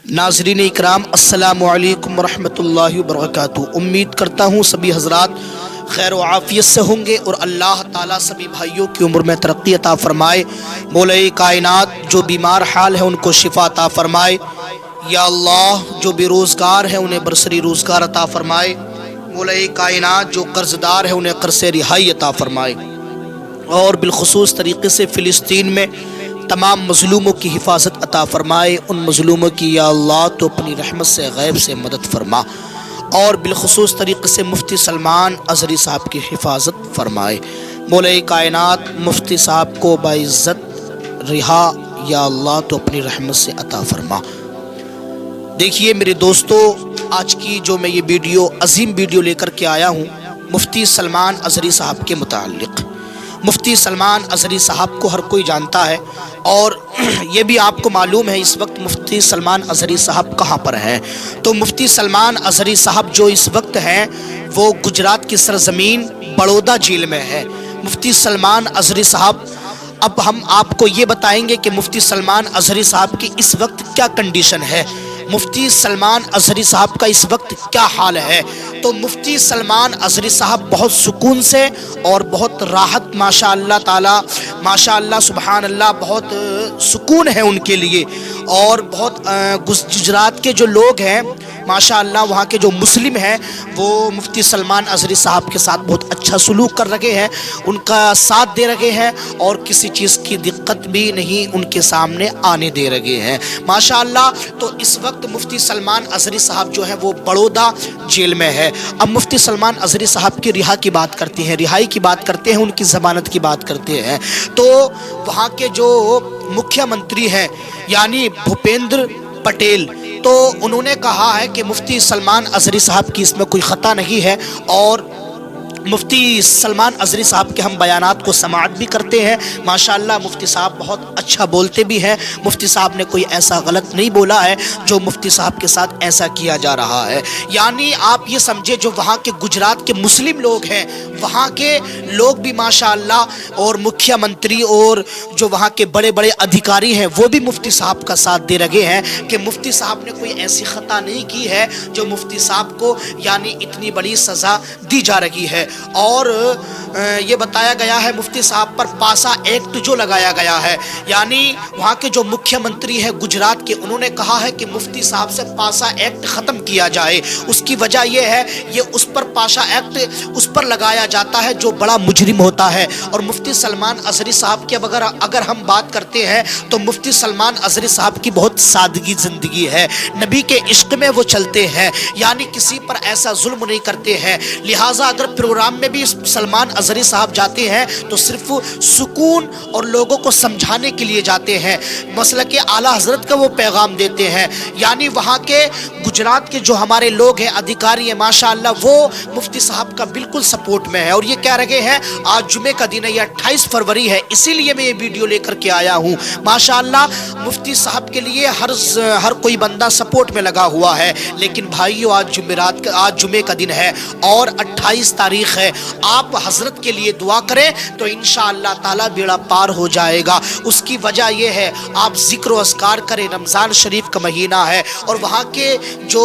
नाज़रीन इकराम, अस्सलामु अलैकुम वरहमतुल्लाहि वबरकातुहू। उम्मीद करता हूँ सभी हजरात खैर व आफ़ियत से होंगे और अल्लाह ताला सभी भाइयों की उम्र में तरक्की अता फ़रमाए। मौला कायनात जो बीमार हाल है उनको शिफा अता फ़रमाए। या अल्लाह जो बेरोज़गार है उन्हें बरसरी रोज़गार अता फ़रमाए। मौला कायनात जो कर्ज़दार है उन्हें कर्ज़ से रिहाई अता फ़रमाए। और बिलखुसूस तरीक़े से फ़िलिस्तीन में तमाम मज़लूमों की हिफाजत अता फ़रमाए। उन मज़लूमों की या अल्लाह तो अपनी रहमत से गैब से मदद फ़रमा और बिलखुसूस तरीक़े से मुफ्ती सलमान अज़हरी साहब की हिफाजत फ़रमाए। मौला कायनात मुफ्ती साहब को बाइज़्ज़त रिहा या अल्लाह तो अपनी रहमत से अता फ़रमा। देखिए मेरे दोस्तों, आज की जो मैं ये वीडियो अजीम वीडियो लेकर के आया हूँ मुफ्ती सलमान अज़हरी साहब के मुताल्लिक़। मुफ्ती सलमान अज़हरी साहब को हर कोई जानता है और ये भी आपको मालूम है इस वक्त मुफ्ती सलमान अज़हरी साहब कहाँ पर हैं। तो मुफ्ती सलमान अज़हरी साहब जो इस वक्त हैं वो गुजरात की सरज़मीन बड़ौदा झील में है। मुफ्ती सलमान अज़हरी साहब, अब हम आपको ये बताएंगे कि मुफ्ती सलमान अज़हरी साहब की इस वक्त क्या कंडीशन है, मुफ्ती सलमान अज़हरी साहब का इस वक्त क्या हाल है। तो मुफ्ती सलमान अज़हरी साहब बहुत सुकून से और बहुत राहत माशाअल्लाह ताला, माशाअल्लाह सुबहान अल्लाह, बहुत सुकून है उनके लिए। और बहुत गुजरात के जो लोग हैं माशाअल्लाह, वहाँ के जो मुस्लिम हैं वो मुफ्ती सलमान अज़हरी साहब के साथ बहुत अच्छा सलूक कर रहे हैं, उनका साथ दे रहे हैं और किसी चीज़ की दिक्कत भी नहीं उनके सामने आने दे रहे हैं माशाअल्लाह। तो इस वक्त मुफ्ती सलमान अज़हरी साहब जो है वो बड़ौदा जेल में है। अब मुफ्ती सलमान अज़हरी साहब की रिहा की बात करते हैं, रिहाई की बात करते हैं, उनकी ज़मानत की बात करते हैं। तो वहाँ के जो मुख्यमंत्री हैं यानी भूपेंद्र पटेल, तो उन्होंने कहा है कि मुफ्ती सलमान अज़हरी साहब की इसमें कोई ख़ता नहीं है और मुफ्ती सलमान अज़हरी साहब के हम बयानात को समाअत भी करते हैं। माशाअल्लाह मुफ्ती साहब बहुत अच्छा बोलते भी हैं। मुफ्ती साहब ने कोई ऐसा गलत नहीं बोला है जो मुफ्ती साहब के साथ ऐसा किया जा रहा है। यानी आप ये समझे जो वहाँ के गुजरात के मुस्लिम लोग हैं, वहाँ के लोग भी माशाअल्लाह और मुख्यमंत्री और जो वहाँ के बड़े बड़े अधिकारी हैं वो भी मुफ्ती साहब का साथ दे रहे हैं कि मुफ्ती साहब ने कोई ऐसी ख़ता नहीं की है जो मुफ्ती साहब को यानी इतनी बड़ी सज़ा दी जा रही है। और ये बताया गया है मुफ्ती साहब पर पासा एक्ट जो लगाया गया है, यानी वहाँ के जो मुख्यमंत्री हैं गुजरात के, उन्होंने कहा है कि मुफ्ती साहब से पासा एक्ट ख़त्म किया जाए। उसकी वजह ये है, ये उस पर पासा एक्ट उस पर लगाया जाता है जो बड़ा मुजरिम होता है। और मुफ्ती सलमान अज़हरी साहब की अगर हम बात करते हैं तो मुफ्ती सलमान अज़हरी साहब की बहुत सादगी ज़िंदगी है, नबी के इश्क में वो चलते हैं, यानी किसी पर ऐसा जुल्म नहीं करते हैं। लिहाजा अगर प्रोग्राम में भी सलमान अज़हरी साहब जाते हैं तो सिर्फ सुकून और लोगों को समझाने के लिए जाते हैं, मसला के आला हज़रत का वो पैगाम देते हैं। यानी वहाँ के गुजरात के जो हमारे लोग हैं, अधिकारी हैं, माशाअल्लाह वो मुफ्ती साहब का बिल्कुल सपोर्ट में है। और ये कह रहे हैं आज जुमे का दिन है, ये 28 फरवरी है, इसीलिए मैं ये वीडियो लेकर के आया हूँ। माशाअल्लाह मुफ्ती साहब के लिए हर कोई बंदा सपोर्ट में लगा हुआ है। लेकिन भाइयों आज जुमे का दिन है और 28 तारीख है, आप हजरत के लिए दुआ करें तो इंशाअल्लाह ताला बेड़ा पार हो जाएगा। उसकी वजह यह है आप जिक्र व अस्कार करें, रमज़ान शरीफ का महीना है और वहाँ के जो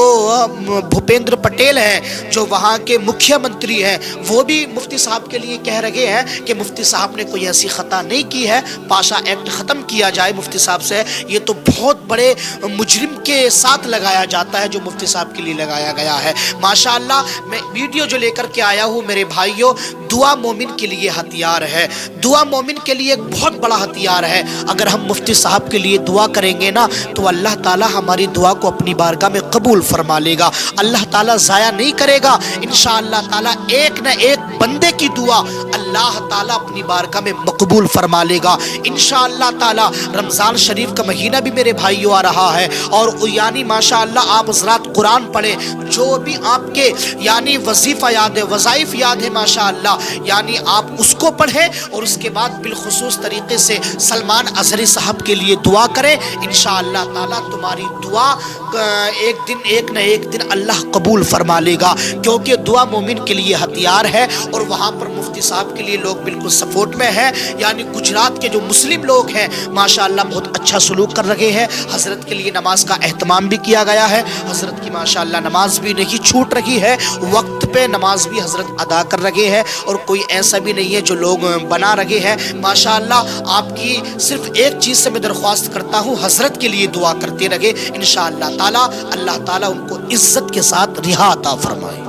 भूपेंद्र पटेल हैं जो वहाँ के मुख्यमंत्री हैं वो भी मुफ्ती साहब के लिए कह रहे हैं कि मुफ्ती साहब ने कोई ऐसी ख़ता नहीं की है, पाशा एक्ट ख़त्म किया जाए मुफ्ती साहब से। ये तो बहुत बड़े मुजरिम के साथ लगाया जाता है जो मुफ्ती साहब के लिए लगाया गया है। माशाअल्लाह मैं वीडियो जो लेकर के आया हूँ मेरे भाइयों, दुआ मोमिन के लिए हथियार है, दुआ मोमिन के लिए एक बहुत बड़ा हथियार है। अगर हम मुफ्ती साहब के लिए दुआ करेंगे ना तो अल्लाह ताला हमारी दुआ को अपनी बारगाह में कबूल फरमा लेगा, अल्लाह ताला ज़ाया नहीं करेगा। इंशाअल्लाह ताला एक न एक बंदे की दुआ अल्लाह ताला अपनी बारगाह में मकबूल फरमा लेगा इंशाअल्लाह ताला। रमज़ान शरीफ का महीना भी मेरे भाइयों आ रहा है और यानी माशाअल्लाह आप हज़रात कुरान पढ़ें, जो भी आपके यानी वजीफ़ा याद है, वज़ाइफ याद है माशाअल्लाह, यानी आप उसको पढ़ें और उसके बाद बिलखुसूस तरीके से सलमान अजहरी साहब के लिए दुआ करें। इंशाअल्लाह ताला तुम्हारी दुआ एक न एक दिन अल्लाह कबूल फरमा लेगा, क्योंकि दुआ मोमिन के लिए हथियार है। और वहाँ पर मुफ्ती साहब के लिए लोग बिल्कुल सपोर्ट में हैं, यानी गुजरात के जो मुस्लिम लोग हैं माशाअल्लाह बहुत अच्छा सलूक कर रहे हैं। हज़रत के लिए नमाज का एहतमाम भी किया गया है। हज़रत की माशाअल्लाह नमाज भी नहीं छूट रही है, वक्त पे नमाज भी हज़रत अदा कर रहे हैं, और कोई ऐसा भी नहीं है जो लोग बना रहे हैं। माशाअल्लाह आपकी सिर्फ एक चीज़ से मैं दरख्वास्त करता हूँ, हज़रत के लिए दुआ करते रहे। इंशाअल्लाह ताला अल्लाह ताला उनको इज़्ज़त के साथ रिहा अता फरमाए।